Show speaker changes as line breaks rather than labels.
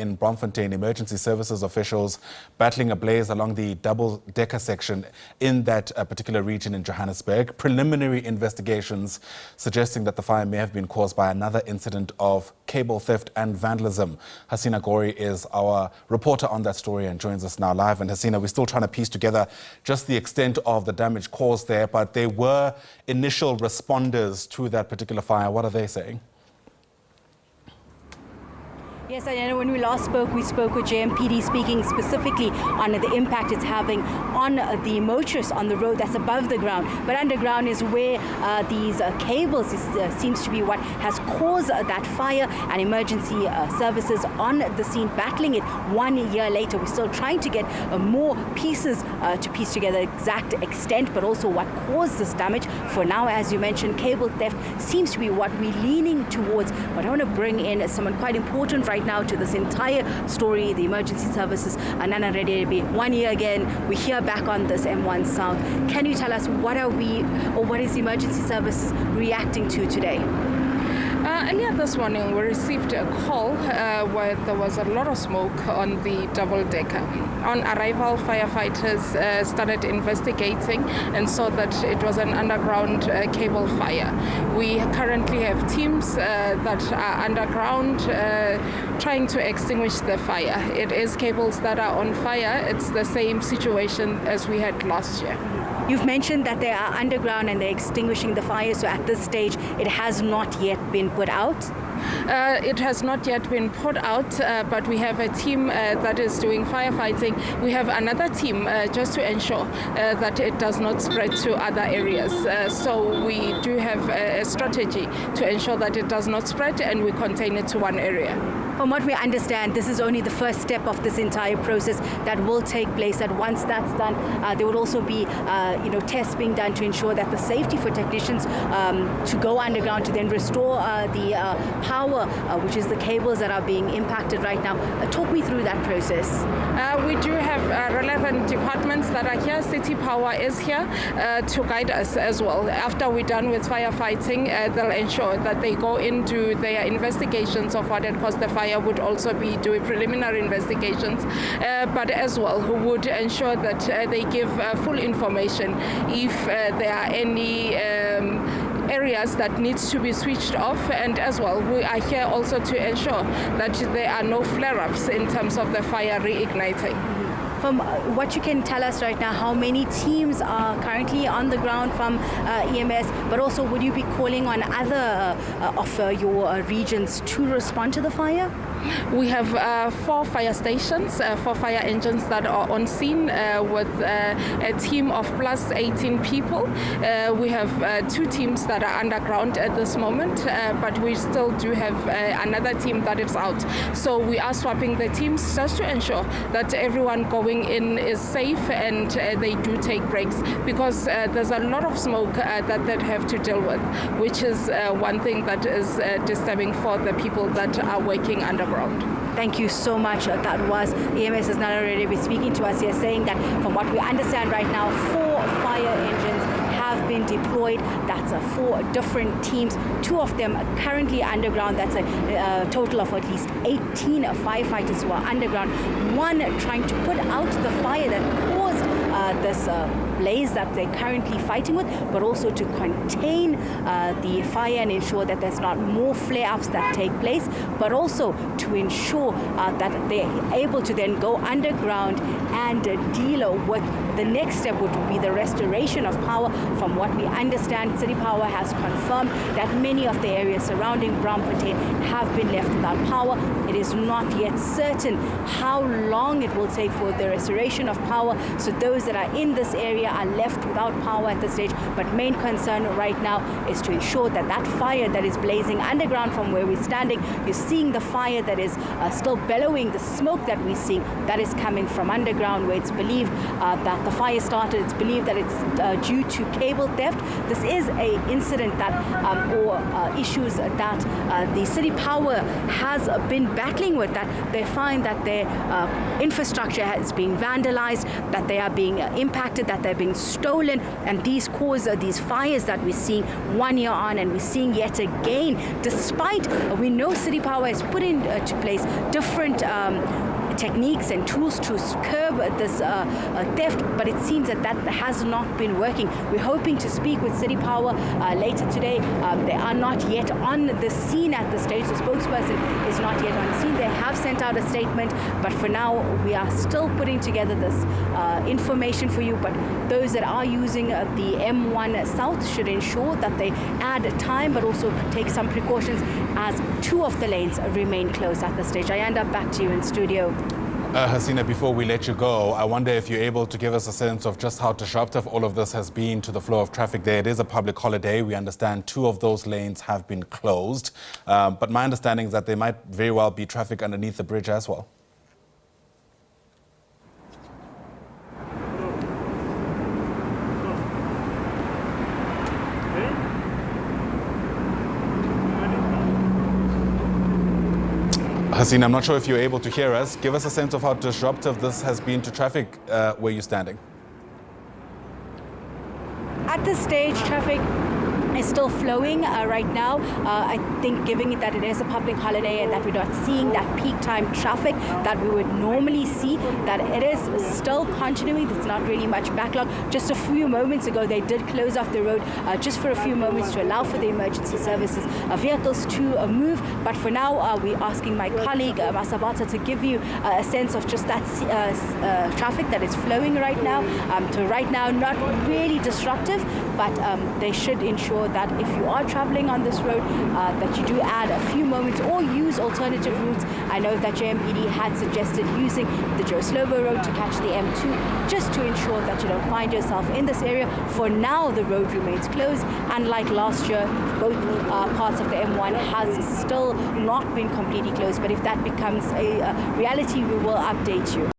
in Braamfontein, emergency services officials battling a blaze along the double-decker section in that particular region in Johannesburg. Preliminary investigations suggesting that the fire may have been caused by another incident of cable theft and vandalism. Hasina Gori is our reporter on that story and joins us now live. And Hasina, we're still trying to piece together just the extent of the damage caused there, but there were initial responders to that particular fire. What are they saying?
Yes, I know when we last spoke, we spoke with JMPD speaking specifically on the impact it's having on the motorists on the road that's above the ground. But underground is where these cables seems to be what has caused that fire, and emergency services on the scene battling it 1 year later. We're still trying to get more pieces to piece together the exact extent, but also what caused this damage. For now, as you mentioned, cable theft seems to be what we're leaning towards. But I want to bring in someone quite important right now to this entire story, the emergency services. Nana Redebe, 1 year again, we're here back on this M1 South. Can you tell us what is the emergency services reacting to today?
Earlier this morning, we received a call where there was a lot of smoke on the double-decker. On arrival, firefighters started investigating and saw that it was an underground cable fire. We currently have teams that are underground trying to extinguish the fire. It is cables that are on fire. It's the same situation as we had last year.
You've mentioned that they are underground and they're extinguishing the fire, so at this stage it has not yet been put out?
It has not yet been put out, but we have a team that is doing firefighting. We have another team just to ensure that it does not spread to other areas. So we do have a strategy to ensure that it does not spread and we contain it to one area.
From what we understand, this is only the first step of this entire process that will take place. That once that's done, there will also be tests being done to ensure that the safety for technicians to go underground to then restore the power, which is the cables that are being impacted right now. Talk me through that process.
We do have relevant departments that are here. City Power is here to guide us as well. After we're done with firefighting, they'll ensure that they go into their investigations of what had caused the fire, would also be doing preliminary investigations, but as well who would ensure that they give full information if there are any areas that needs to be switched off, and as well we are here also to ensure that there are no flare-ups in terms of the fire reigniting.
From what you can tell us right now, how many teams are currently on the ground from EMS, but also would you be calling on other of your regions to respond to the fire?
We have 4 fire stations, 4 fire engines that are on scene with a team of plus 18 people. We have 2 teams that are underground at this moment, but we still do have another team that is out. So we are swapping the teams just to ensure that everyone going in is safe and they do take breaks, because there's a lot of smoke that they have to deal with, which is one thing that is disturbing for the people that are working underground.
Thank you so much. That was EMS has not already been speaking to us here, saying that from what we understand right now, 4 fire engines have been deployed. That's 4 different teams. 2 of them are currently underground. That's a total of at least 18 firefighters who are underground. 1 trying to put out the fire that caused this blaze that they're currently fighting with, but also to contain the fire and ensure that there's not more flare-ups that take place, but also to ensure that they're able to then go underground and deal with the next step, which would be the restoration of power. From what we understand, City Power has confirmed that many of the areas surrounding Braamfontein have been left without power. It is not yet certain how long it will take for the restoration of power, so those that are in this area are left without power at this stage. But main concern right now is to ensure that that fire that is blazing underground from where we're standing, you're seeing the fire that is still bellowing, the smoke that we're seeing, that is coming from underground, where it's believed that the fire started. It's believed that it's due to cable theft. This is a incident that or issues that the City Power has been battling with, that they find that their infrastructure has been vandalized, that they are being impacted, that they're being stolen, and these cause these fires that we're seeing 1 year on, and we're seeing yet again, despite we know City Power has put into place different techniques and tools to curb this theft, but it seems that has not been working. We're hoping to speak with City Power later today. They are not yet on the scene at this stage. The spokesperson is not yet on the scene. They have sent out a statement, but for now we are still putting together this information for you. But those that are using the M1 South should ensure that they add time, but also take some precautions, as 2 of the lanes remain closed at this stage. I end up back to you in studio.
Hasina, before we let you go, I wonder if you're able to give us a sense of just how disruptive all of this has been to the flow of traffic there. It is a public holiday. We understand 2 of those lanes have been closed. But my understanding is that there might very well be traffic underneath the bridge as well. Hasina, I'm not sure if you're able to hear us. Give us a sense of how disruptive this has been to traffic where you're standing.
At this stage, traffic is still flowing right now. I think, given it that it is a public holiday and that we're not seeing that peak time traffic that we would normally see, that it is still continuing. There's not really much backlog. Just a few moments ago, they did close off the road just for a few moments to allow for the emergency services vehicles to move. But for now, we're asking my colleague Masabata to give you a sense of just that traffic that is flowing right now. To right now, not really disruptive, but they should ensure that if you are traveling on this road, that you do add a few moments or use alternative routes. I know that JMPD had suggested using the Joe Slovo road to catch the M2, just to ensure that you don't find yourself in this area. For now, the road remains closed. Unlike last year, both parts of the M1 has still not been completely closed. But if that becomes a reality, we will update you.